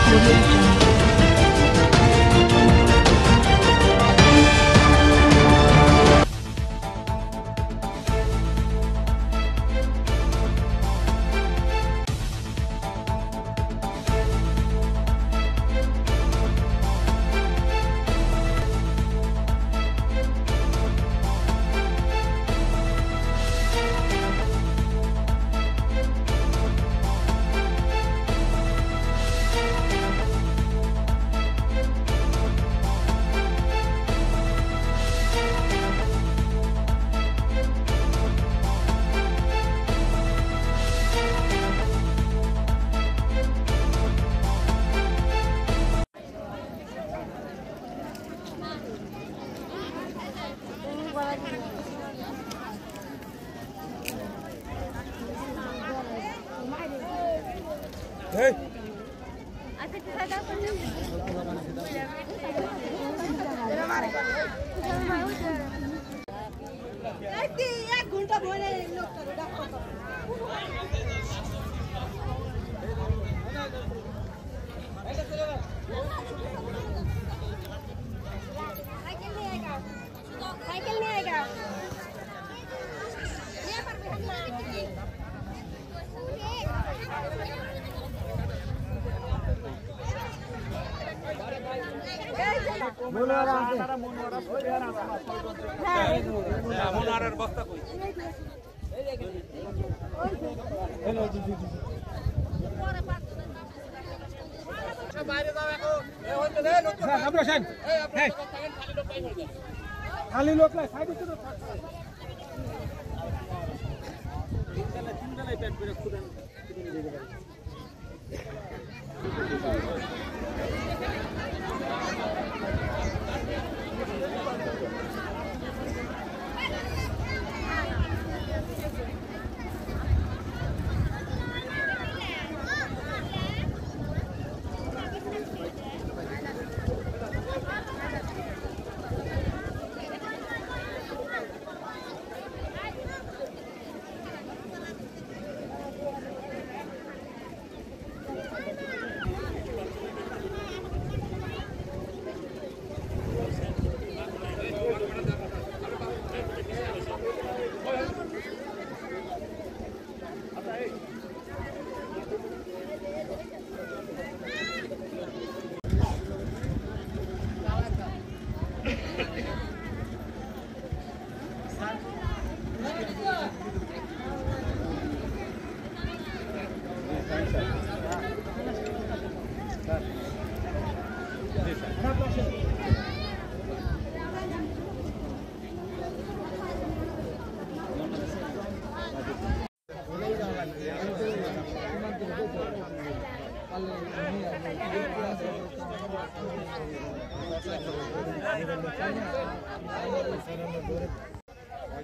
Hey. खाली लोग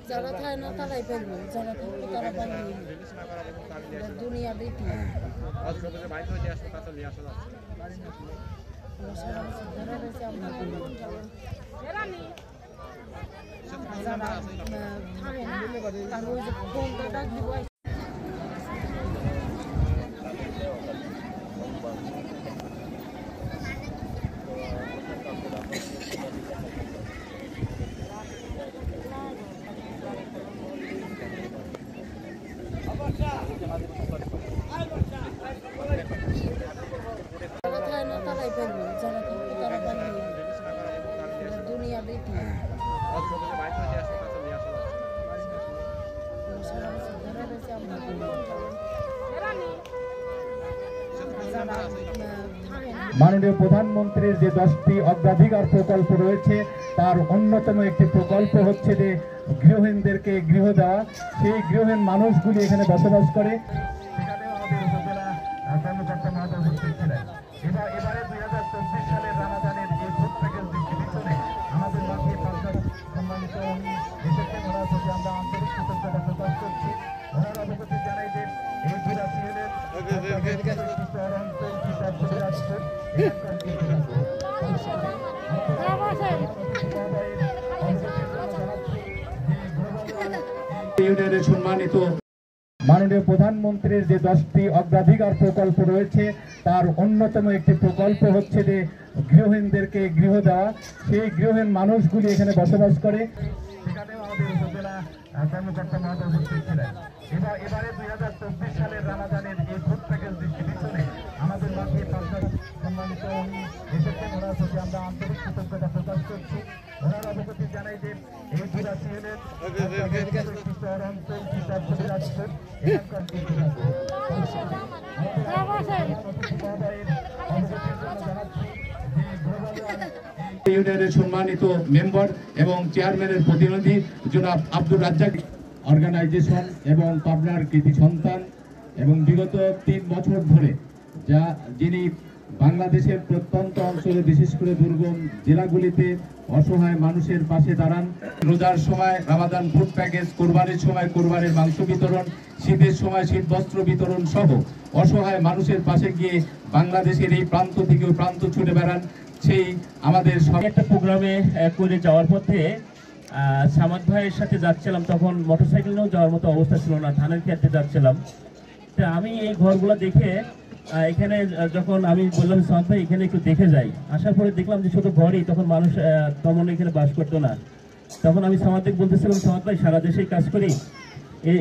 যারা থাকে না তারাই পারবে, যারা থাকবে তারা পারবে। দুনিয়া দেখি ডাক দিব। দুনিয়া দেখি মাননীয় প্রধানমন্ত্রীর যে 10টি অগ্রাধিকার প্রকল্প রয়েছে তার অন্যতম একটি প্রকল্প হচ্ছে যে গৃহহীনদেরকে গৃহ দেওয়া। সেই গৃহহীন মানুষগুলি এখানে বসবাস করে। এবারে 2024 সালের রামাদানের এই ভোট প্যাকেজ দিচ্ছি আমাদের মাঝে সম্মানিত এসেছেন, ওনার প্রতি আমরা আন্তরিক কৃতজ্ঞতা প্রকাশ করছি। ওনার অবগতি জানাই যে এই 82 ইউনিয়নের সম্মানিত মাননীয় প্রধানমন্ত্রীর যে 10টি অগ্রাধিকার প্রকল্প রয়েছে তার অন্যতম একটি প্রকল্প হচ্ছে যে গৃহহীনদেরকে গৃহ দেওয়া। সেই গৃহহীন মানুষগুলি এখানে বসবাস করে। সেখানেও আমাদের উপজেলা কর্মকর্তা মহোদয় উপস্থিত ছিলেন। এবারে 2024 সালের রামাদানের এই ফুড প্যাকেজ ডিস্ট্রিবিউশনে আমাদের মাঝে সম্মানিত উনি এসেছেন। ওনার প্রতি আমরা আন্তরিক কৃতজ্ঞতা প্রকাশ করছি। ওনার অবগতি জানাই যে এই ঘোরাশি হলেন ইউনিয়নের সম্মানিত মেম্বার এবং চেয়ারম্যানের প্রতিনিধি জনাব আব্দুর রাজ্জাক অর্গানাইজেশন এবং পাবনার কৃতি সন্তান এবং বিগত 3 বছর ধরে যিনি বাংলাদেশের প্রত্যন্ত অঞ্চলে বিশেষ করে দুর্গম জেলাগুলিতে অসহায় মানুষের পাশে দাঁড়ান। রোজার সময় রামাদান ফুড প্যাকেজ, কোরবানির সময় কোরবানির মাংস বিতরণ, শীতের সময় শীত বস্ত্র বিতরণ সহ অসহায় মানুষের পাশে গিয়ে বাংলাদেশের এই প্রান্ত থেকে ওই প্রান্ত ছুটে বেড়ান। সেই আমাদের একটা প্রোগ্রামে করে যাওয়ার পথে সামাদ ভাইয়ের সাথে যাচ্ছিলাম, তখন মোটরসাইকেল নিয়েও যাওয়ার মতো অবস্থা ছিল না, ধানের খেতে যাচ্ছিলাম। তো আমি এই ঘরগুলো দেখে এখানে যখন আমি বললাম সামাদ ভাই এখানে একটু দেখে যাই, আসার পরে দেখলাম যে শুধু ঘরই, তখন মানুষ তেমন এখানে বাস করতো না। তখন আমি সামাদকে বলতেছিলাম, সামাদ ভাই সারা দেশেই কাজ করি,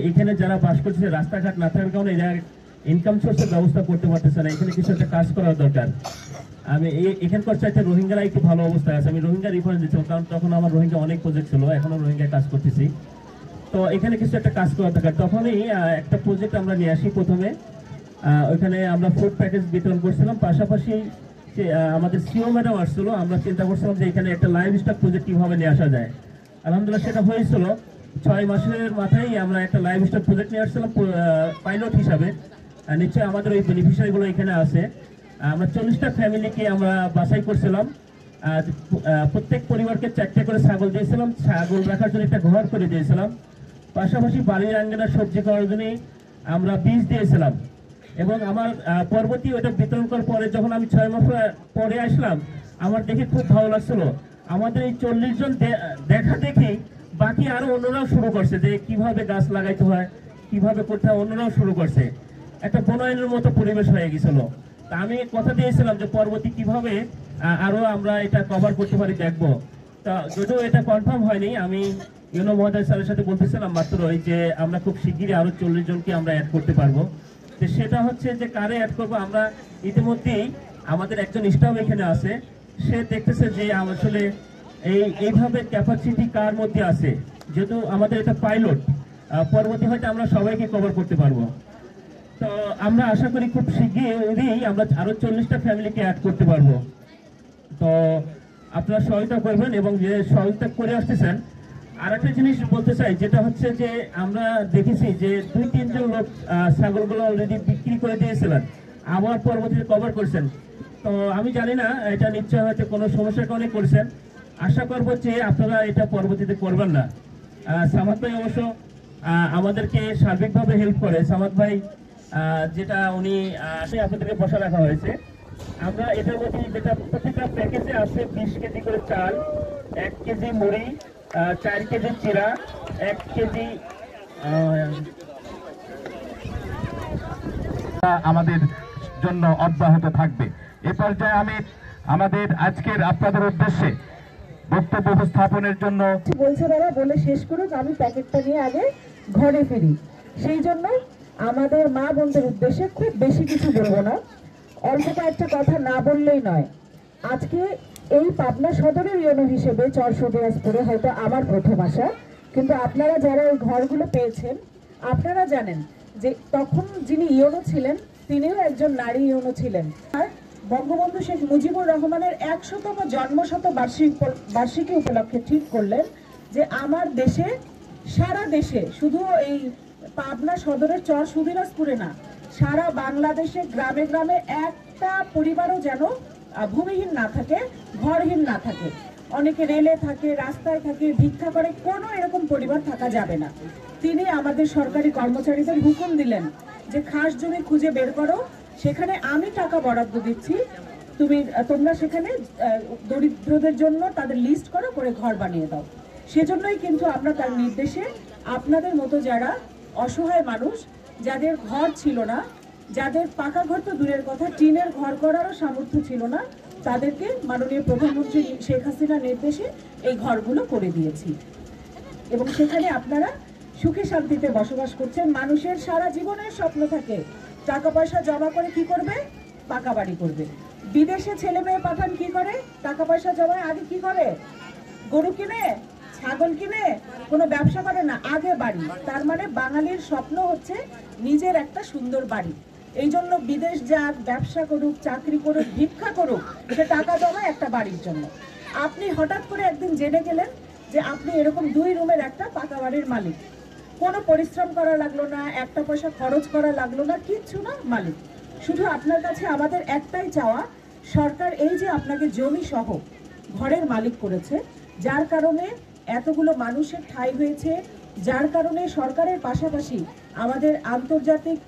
এখানে যারা বাস করছে রাস্তাঘাট না থাকার কারণে এরা ইনকাম সোর্সের ব্যবস্থা করতে পারতেছে না, এখানে কিছু একটা কাজ করার দরকার। আমি এখানকার চাইতে রোহিঙ্গারা একটু ভালো অবস্থায় আছে। আমি রোহিঙ্গা রিফারেন্স দিচ্ছিলাম, কারণ তখন আমার রোহিঙ্গা অনেক প্রজেক্ট ছিল, এখনো রোহিঙ্গায় কাজ করতেছি। তো এখানে কিছু একটা কাজ করা দরকার। তখনই একটা প্রজেক্ট আমরা নিয়ে আসি। প্রথমে ওইখানে আমরা ফুড প্যাকেজ বিতরণ করছিলাম, পাশাপাশি আমাদের সিও ম্যাডাম আসছিল। আমরা চিন্তা করছিলাম যে এখানে একটা লাইভ স্টক প্রজেক্ট কীভাবে নিয়ে আসা যায়। আলহামদুলিল্লাহ সেটা হয়েছিল। 6 মাসের মাথায় আমরা একটা লাইভ স্টক প্রজেক্ট নিয়ে আসছিলাম পাইলট হিসাবে। নিশ্চয়ই আমাদের ওই বেনিফিশিয়ারিগুলো এখানে আছে। আমরা 40টা ফ্যামিলিকে আমরা বাছাই করছিলাম। প্রত্যেক পরিবারকে 4টে করে ছাগল দিয়েছিলাম, ছাগল রাখার জন্য একটা ঘর করে দিয়েছিলাম। পাশাপাশি বাড়ির আঙ্গিনা সবজি করার জন্য আমরা বীজ দিয়েছিলাম। এবং আমার পরবর্তী ওটা বিতরণ করার পরে যখন আমি 6 মাস পরে আসলাম, আমার দেখে খুব ভালো লাগছিল। আমাদের এই 40 জন দেখা দেখি বাকি আরো অন্যরাও শুরু করছে যে কিভাবে গাছ লাগাইতে হয়, কিভাবে করতে হয়, অন্যরাও শুরু করছে। একটা বনায়নের মতো পরিবেশ হয়ে গেছিল। তা আমি কথা দিয়েছিলাম যে পরবর্তী কিভাবে আরো আমরা এটা কভার করতে পারি দেখবো। তা যদিও এটা কনফার্ম হয়নি, আমি ইউনো মহোদয় স্যারের সাথে বলতেছিলাম মাত্রই যে আমরা খুব শিগগিরই আরো 40 জনকে আমরা অ্যাড করতে পারবো। তো সেটা হচ্ছে যে কারে অ্যাড করবো, আমরা ইতিমধ্যেই আমাদের একজন স্টাফ এখানে আছে, সে দেখতেছে যে আসলে এইভাবে ক্যাপাসিটি কার মধ্যে আছে। যেহেতু আমাদের এটা পাইলট, পরবর্তী হয়তো আমরা সবাইকে কভার করতে পারবো। তো আমরা আশা করি খুব শিগগিরই আমরা আরো 40টা ফ্যামিলিকে অ্যাড করতে পারবো। তো আপনারা সহায়তা করবেন এবং যে সহায়তা করে আসতেছেন। আর একটা জিনিস বলতে চাই, যেটা হচ্ছে যে আমরা দেখেছি যে 2-3 জন লোক ছাগলগুলো অলরেডি বিক্রি করে দিয়েছিলেন, আবার পরবর্তীতে কভার করছেন। তো আমি জানি না এটা নিশ্চয় হয়তো কোনো সমস্যার কারণে করছেন। আশা করবো যে আপনারা এটা পরবর্তীতে করবেন না। সামাদ ভাই অবশ্য আমাদেরকে সার্বিকভাবে হেল্প করে। সামাদ ভাই যেটা উনি আপনাদেরকে বসা রাখা হয়েছে, আমরা এটার মধ্যে যেটা প্রত্যেকটা প্যাকেজে আছে 20 কেজি করে চাল, 1 কেজি মুড়ি, 4 কেজি চিরা, 1 কেজি আমাদের জন্য অব্যাহত থাকবে। এ পর্যায়ে আমি আমাদের আজকের আপনাদের উদ্দেশ্যে বক্তব্য উপস্থাপনের জন্য বলছে তারা বলে শেষ করুক, আমি প্যাকেটটা নিয়ে আগে ঘরে ফিরি। সেই জন্য আমাদের মা বোনদের উদ্দেশ্যে খুব বেশি কিছু বলবো না, অল্প কয়েকটা কথা না বললেই নয়। আজকে এই পাবনা সদরের ইউনো হিসেবে চরশো দিনাজপুরে হয়তো আমার প্রথম আসা, কিন্তু আপনারা যারা এই ঘরগুলো পেয়েছেন আপনারা জানেন যে তখন যিনি ইউনো ছিলেন তিনিও একজন নারী ইউনো ছিলেন। আর বঙ্গবন্ধু শেখ মুজিবুর রহমানের 100তম জন্মশত বার্ষিকী উপলক্ষে ঠিক করলেন যে আমার দেশে, সারা দেশে, শুধু এই পাবনা সদরের চর সুদিনাজপুরে না, সারা বাংলাদেশে গ্রামে গ্রামে একটা পরিবারও যেন ভূমিহীন না থাকে, ঘরহীন না থাকে। অনেকে রেলে থাকে, রাস্তায় থাকে, ভিক্ষা করে, কোনো এরকম পরিবার থাকা যাবে না। তিনি আমাদের সরকারি কর্মচারীদের হুকুম দিলেন যে খাস জমি খুঁজে বের করো, সেখানে আমি টাকা বরাদ্দ দিচ্ছি, তোমরা সেখানে দরিদ্রদের জন্য তাদের লিস্ট করো, করে ঘর বানিয়ে দাও। সেজন্যই কিন্তু আমরা তার নির্দেশে আপনাদের মতো যারা অসহায় মানুষ যাদের ঘর ছিল না, যাদের পাকা ঘর তো দূরের কথা, টিনের ঘর করারও সামর্থ্য ছিল না, তাদেরকে মাননীয় প্রধানমন্ত্রী শেখ হাসিনার নির্দেশে এই ঘরগুলো করে দিয়েছি। এবং সেখানে আপনারা সুখে শান্তিতে বসবাস করছেন। মানুষের সারা জীবনের স্বপ্ন থাকে টাকা পয়সা জমা করে কি করবে, পাকা বাড়ি করবে। বিদেশে ছেলে মেয়ে পাঠান কি করে, টাকা পয়সা জমায় আগে কি করে, গরু কিনে, ছাগল কিনে, কোনো ব্যবসা করে না, আগে বাড়ি। তার মানে বাঙালির স্বপ্ন হচ্ছে নিজের একটা সুন্দর বাড়ি। এই জন্য বিদেশ যাক, ব্যবসা করুক, চাকরি করুক, ভিক্ষা করুক, সে টাকা জমায় একটা বাড়ির জন্য। আপনি হঠাৎ করে একদিন জেনে গেলেন যে আপনি এরকম 2 রুমের একটা পাকা বাড়ির মালিক। কোনো পরিশ্রম করা লাগলো না, একটা পয়সা খরচ করা লাগলো না, কিচ্ছু না, মালিক। শুধু আপনার কাছে আমাদের একটাই চাওয়া, সরকার এই যে আপনাকে জমি সহ ঘরের মালিক করেছে, যার কারণে এতগুলো মানুষের ঠাঁই হয়েছে, যার কারণে সরকারের পাশাপাশি আমাদের আন্তর্জাতিক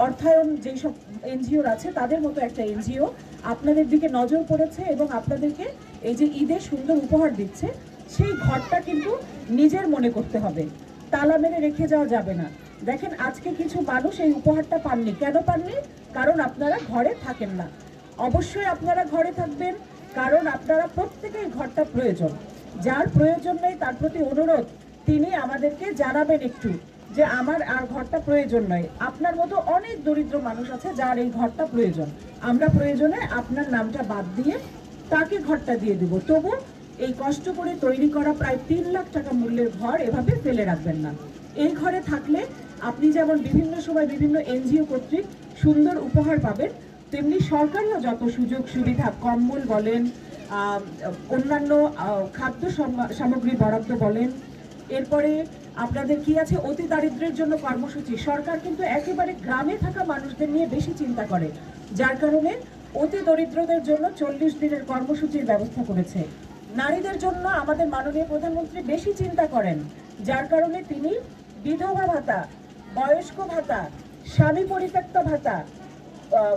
অর্থায়ন যেই সব এনজিওর আছে তাদের মতো একটা এনজিও আপনাদের দিকে নজর পড়েছে এবং আপনাদেরকে এই যে ঈদে সুন্দর উপহার দিচ্ছে, সেই ঘরটা কিন্তু নিজের মনে করতে হবে, তালা মেরে রেখে যাওয়া যাবে না। দেখেন আজকে কিছু মানুষ এই উপহারটা পাননি। কেন পাননি? কারণ আপনারা ঘরে থাকেন না। অবশ্যই আপনারা ঘরে থাকবেন, কারণ আপনারা প্রত্যেকেই ঘরটা প্রয়োজন। যার প্রয়োজন নেই তার প্রতি অনুরোধ, তিনি আমাদেরকে জানাবেন একটু যে আমার আর ঘরটা প্রয়োজন নয়। আপনার মতো অনেক দরিদ্র মানুষ আছে যার এই ঘরটা প্রয়োজন। আমরা প্রয়োজনে আপনার নামটা বাদ দিয়ে তাকে ঘরটা দিয়ে দেব। তবু এই কষ্ট করে তৈরি করা প্রায় 3 লাখ টাকা মূল্যের ঘর এভাবে ফেলে রাখবেন না। এই ঘরে থাকলে আপনি যেমন বিভিন্ন সময় বিভিন্ন এনজিও কর্তৃক সুন্দর উপহার পাবেন, তেমনি সরকারিও যত সুযোগ সুবিধা, কম্বল বলেন, অন্যান্য খাদ্য সামগ্রী বরাদ্দ বলেন, এরপরে আপনাদের কি আছে, অতি দারিদ্র্যের জন্য কর্মসূচি। সরকার কিন্তু একেবারে গ্রামে থাকা মানুষদের নিয়ে বেশি চিন্তা করে, যার কারণে অতি দরিদ্রদের জন্য 40 দিনের কর্মসূচির ব্যবস্থা করেছে। নারীদের জন্য আমাদের মাননীয় প্রধানমন্ত্রী বেশি চিন্তা করেন, যার কারণে তিনি বিধবা ভাতা, বয়স্ক ভাতা, স্বামী পরিত্যক্ত ভাতা,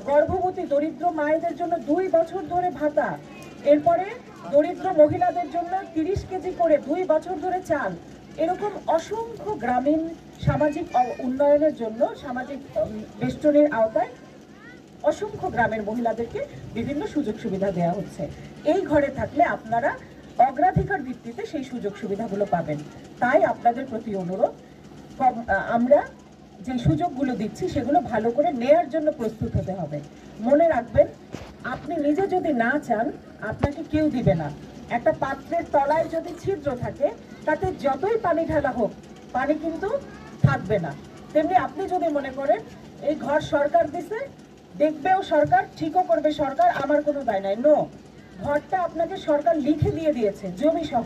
গর্ভবতী দরিদ্র মায়েদের জন্য 2 বছর ধরে ভাতা, এরপরে দরিদ্র মহিলাদের জন্য 30 কেজি করে 2 বছর ধরে চাল, এরকম অসংখ্য গ্রামীণ সামাজিক উন্নয়নের জন্য সামাজিক বেষ্টনের আওতায় অসংখ্য গ্রামের মহিলাদেরকে বিভিন্ন সুযোগ সুবিধা দেওয়া হচ্ছে। এই ঘরে থাকলে আপনারা অগ্রাধিকার ভিত্তিতে সেই সুযোগ সুবিধাগুলো পাবেন। তাই আপনাদের প্রতি অনুরোধ, আমরা যে সুযোগগুলো দিচ্ছি সেগুলো ভালো করে নেয়ার জন্য প্রস্তুত হতে হবে। মনে রাখবেন, আপনি নিজে যদি না চান আপনাকে কেউ দিবে না। একটা পাত্রের তলায় যদি ছিদ্র থাকে, তাতে যতই পানি ঢালা হোক পানি কিন্তু থাকবে না। তেমনি আপনি যদি মনে করেন এই ঘর সরকার দিছে, দেখবেও সরকার, ঠিকও করবে সরকার, আমার কোনো দায় নাই, নো, ঘরটা আপনাকে সরকার লিখে দিয়ে দিয়েছে জমি সহ,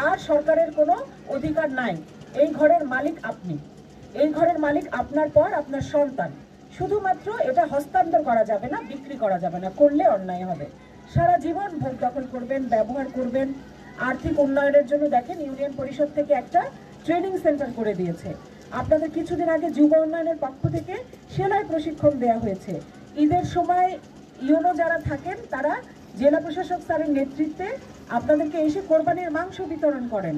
আর সরকারের কোনো অধিকার নাই। এই ঘরের মালিক আপনি, এই ঘরের মালিক আপনার পর আপনার সন্তান। শুধুমাত্র এটা হস্তান্তর করা যাবে না, বিক্রি করা যাবে না, করলে অন্যায় হবে। সারা জীবন ভোগ দখল করবেন, ব্যবহার করবেন। আর্থিক উন্নয়নের জন্য দেখেন ইউনিয়ন পরিষদ থেকে একটা ট্রেনিং সেন্টার করে দিয়েছে। আপনাদের কিছুদিন আগে যুব উন্নয়নের পক্ষ থেকে সেলাই প্রশিক্ষণ দেওয়া হয়েছে। ঈদের সময় ইউনো যারা থাকেন তারা জেলা প্রশাসক স্যারের নেতৃত্বে আপনাদেরকে এসে কোরবানির মাংস বিতরণ করেন।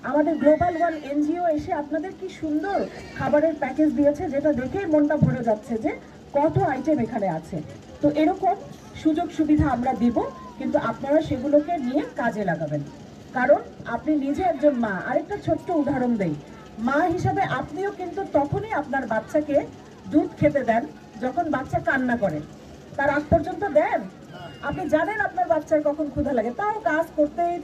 আমাদের গ্লোবাল ওয়ান এনজিও এসে আপনাদের কি সুন্দর খাবারের প্যাকেজ দিয়েছে, যেটা দেখেই মনটা ভরে যাচ্ছে যে কত আইটেম এখানে আছে। তো এরকম সুযোগ সুবিধা আমরা দিব, কিন্তু আপনারা সেগুলোকে নিয়ে কাজে লাগাবেন। কারণ আপনি নিজে একজন মা। আরেকটা ছোট্ট উদাহরণ দেই, মা হিসাবে আপনিও কিন্তু তখনই আপনার বাচ্চাকে দুধ খেতে দেন যখন বাচ্চা কান্না করে। তার আগ পর্যন্ত দেন? আপনি জানেন আপনার বাচ্চার কখন ক্ষুধা লাগে, তাও কাজ করতেই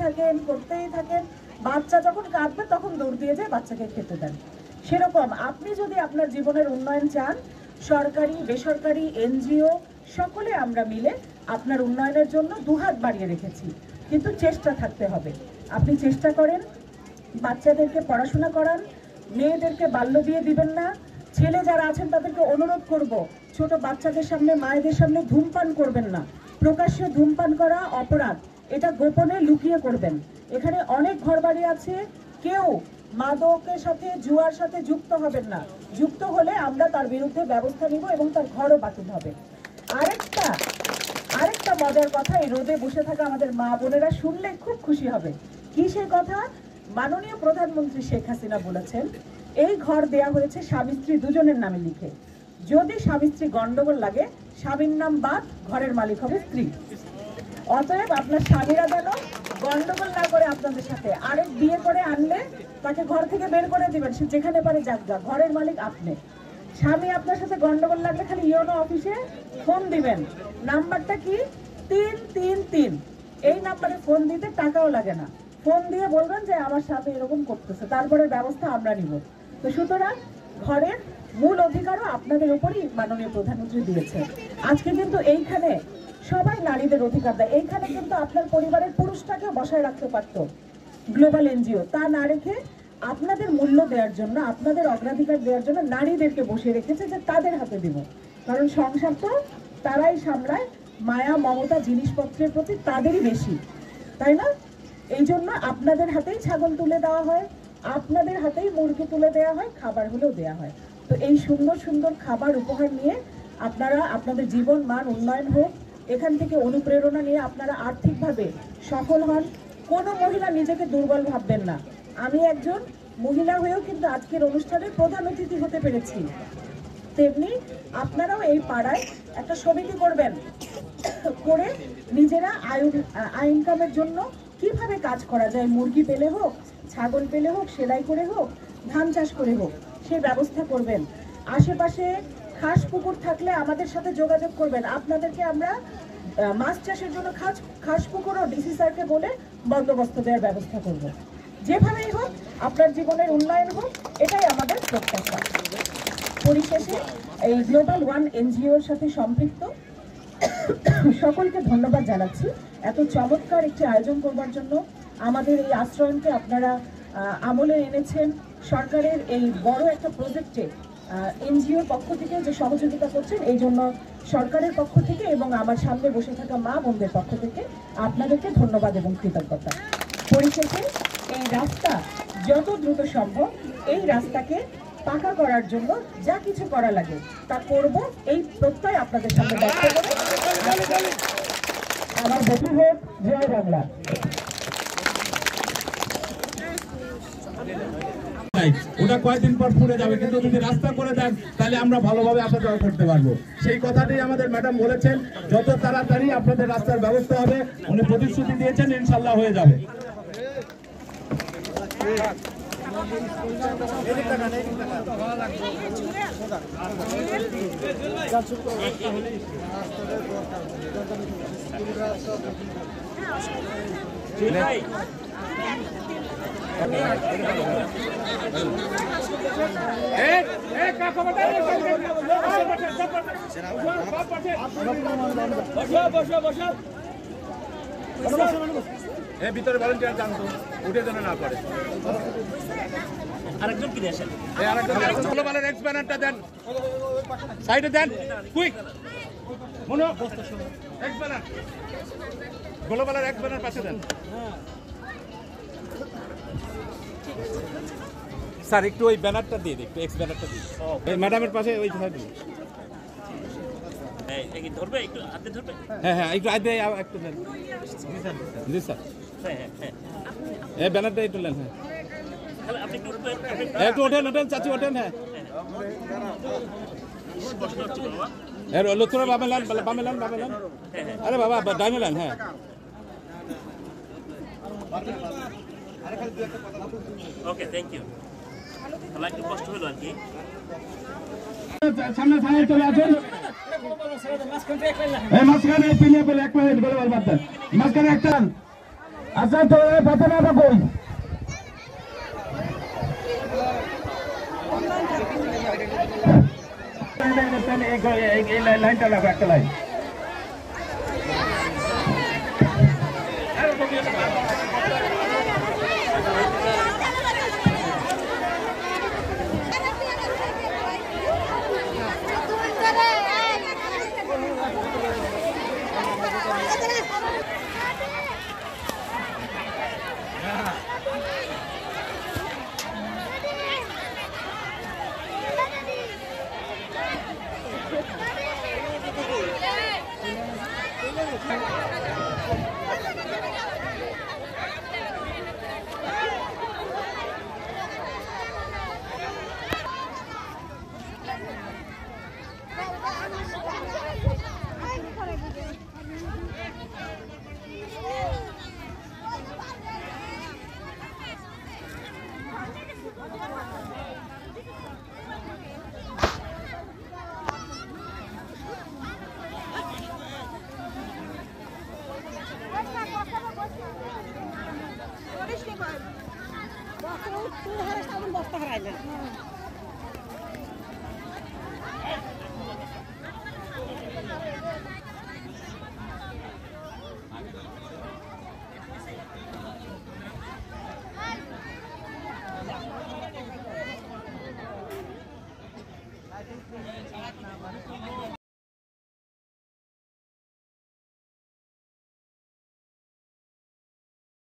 থাকেন। বাচ্চা যখন কাঁদবে তখন দৌড় দিয়ে যায় বাচ্চাকে খেতে দেন। সেরকম আপনি যদি আপনার জীবনের উন্নয়ন চান, সরকারি বেসরকারি এনজিও সকলে আমরা মিলে আপনার উন্নয়নের জন্য দুহাত বাড়িয়ে রেখেছি, কিন্তু চেষ্টা থাকতে হবে। আপনি চেষ্টা করেন, বাচ্চাদেরকে পড়াশোনা করান, মেয়েদেরকে বাল্য বিয়ে দিবেন না। ছেলে যারা আছেন তাদেরকে অনুরোধ করব, ছোট বাচ্চাদের সামনে, মায়েদের সামনে ধূমপান করবেন না। প্রকাশ্যে ধূমপান করা অপরাধ, এটা গোপনে লুকিয়ে করবেন। এখানে অনেক ঘরবাড়ি আছে, কেউ মাদকের সাথে জুয়ার সাথে যুক্ত হবেন না। যুক্ত হলে আমরা তার বিরুদ্ধে ব্যবস্থা নিব এবং তার ঘরও বাতিল হবে। আরেকটা মজার কথা, এই রোদে বসে থাকা আমাদের মা বোনেরা শুনলে খুব খুশি হবে। কি সেই কথা? মাননীয় প্রধানমন্ত্রী শেখ হাসিনা বলেছেন এই ঘর দেয়া হয়েছে স্বামী স্ত্রী দুজনের নামে লিখে। যদি স্বামী স্ত্রী গন্ডগোল লাগে, স্বামীর নাম বাদ, ঘরের মালিক হবে স্ত্রী। অতএব আপনার স্বামীরা যেন গন্ডগোল না করে আপনাদের সাথে। আরেক বিয়ে করে আনলে তাকে ঘর থেকে বের করে দিবেন, সে যেখানে পারে যাক যা, ঘরের মালিক আপনি। স্বামী আপনার সাথে গন্ডগোল লাগলে খালি ইওনো অফিসে ফোন দিবেন। নাম্বারটা কি? 333। এই নাম্বারে ফোন দিতে টাকাও লাগে না। ফোন দিয়ে বলবেন যে আমার সাথে এরকম করতেছে, তারপরে ব্যবস্থা আমরা নিব। তো সুতরাং ঘরের মূল অধিকারও আপনাদের উপরই মাননীয় প্রধানমন্ত্রী দিয়েছে। আজকে কিন্তু এইখানে সবাই নারীদের অধিকার দেয়। এইখানে কিন্তু আপনার পরিবারের পুরুষটাকে বসায় রাখতে পারত গ্লোবাল এনজিও, তা না রেখে আপনাদের মূল্য দেওয়ার জন্য, আপনাদের অগ্রাধিকার দেওয়ার জন্য নারীদেরকে বসিয়ে রেখেছে যে তাদের হাতে দিব। কারণ সংসার তো তারাই সামলায়, মায়া মমতা জিনিসপত্রের প্রতি তাদেরই বেশি, তাই না? এই জন্য আপনাদের হাতেই ছাগল তুলে দেওয়া হয়, আপনাদের হাতেই মুরগি তুলে দেওয়া হয়, খাবারগুলোও দেওয়া হয়। তো এই সুন্দর সুন্দর খাবার উপহার নিয়ে আপনারা আপনাদের জীবন মান উন্নয়ন হোক, এখান থেকে অনুপ্রেরণা নিয়ে আপনারা আর্থিকভাবে সফল হন। কোনো মহিলা নিজেকে দুর্বল ভাববেন না। আমি একজন মহিলা হয়েও কিন্তু আজকের অনুষ্ঠানের প্রধান অতিথি হতে পেরেছি। তেমনি আপনারাও এই পাড়ায় একটা সমিতি করবেন, করে নিজেরা আয় ইনকামের জন্য কিভাবে কাজ করা যায়, মুরগি পেলে হোক, ছাগল পেলে হোক, সেলাই করে হোক, ধান চাষ করে হোক, সে ব্যবস্থা করবেন। আশেপাশে খাস পুকুর থাকলে আমাদের সাথে যোগাযোগ করবেন। আপনাদেরকে আমরা মাছ চাষের জন্য খাস পুকুর ও ডিসি স্যারকে বলে বন্দোবস্ত দেওয়ার ব্যবস্থা করব। যেভাবেই হোক আপনার জীবনের উন্নয়ন হোক, এটাই আমাদের প্রত্যাশা। পরিশেষে এই গ্লোবাল ওয়ান এনজিওর সাথে সম্পৃক্ত সকলকে ধন্যবাদ জানাচ্ছি এত চমৎকার একটি আয়োজন করবার জন্য। আমাদের এই আশ্রয়নকে আপনারা আমলে এনেছেন। সরকারের এই বড় একটা প্রজেক্টে এনজিওর পক্ষ থেকে যে সহযোগিতা করছেন, এই জন্য সরকারের পক্ষ থেকে এবং আমার সামনে বসে থাকা মা বোনদের পক্ষ থেকে আপনাদেরকে ধন্যবাদ এবং কৃতজ্ঞতা। পরিশেষে এই রাস্তা যত দ্রুত সম্ভব, এই রাস্তাকে পাকা করার জন্য যা কিছু করা লাগে তা করব, এই প্রত্যয় আপনাদের সামনে ব্যক্ত করে আমার বন্ধু হোক। জয় বাংলা। ওটা কয়েকদিন পর পুড়ে যাবে, কিন্তু যদি রাস্তা করে দেন তাহলে আমরা ভালোভাবে আসা যাওয়া করতে পারবো। সেই কথাটি আমাদের ম্যাডাম বলেছেন, যত তাড়াতাড়ি আপনাদের রাস্তার ব্যবস্থা হবে, উনি প্রতিশ্রুতি দিয়েছেন, ইনশাল্লাহ হয়ে যাবে। ভিতরে ভলেন্টিয়ার জানতো উঠে যেন না পারে। আরেকজন কি আসেন, গ্লোবালের এক্স ব্যানারটা দেন, সাইডে দেন, কুইক মনো এক্স ব্যানার, গ্লোবালের এক্স ব্যানার পাশে দেন। স্যার একটু ওই ব্যানারটা দিয়ে দিন, একটু এক্স ব্যানারটা দিন এই ম্যাডামের পাশে, ওই সাইডে। ধরবে একটু হাতে ধরবে। হ্যাঁ হ্যাঁ, একটু আগে একটু দেন। জি স্যার, এই ব্যানারটা একটু নেন। হ্যাঁ একটু ওঠেন, ওঠেন চাচি, ওঠেন। হ্যাঁ লোকরা বামে লান, বামে লান, বামে লান। আরে বাবা ডাইমে লান। হ্যাঁ ওকে, থ্যাংক ইউ। আমার একটু কষ্ট হলো আর কি। সামনে সামনে চলে আসুন। এই মাঝখানে পিলিয়ে পেলে এক মিনিট বলে বল বাদ, মাঝখানে একটা। আচ্ছা তো প্রথমে আমরা কই এই লাইনটা লাগবে, একটা লাইন। করতে হারায় না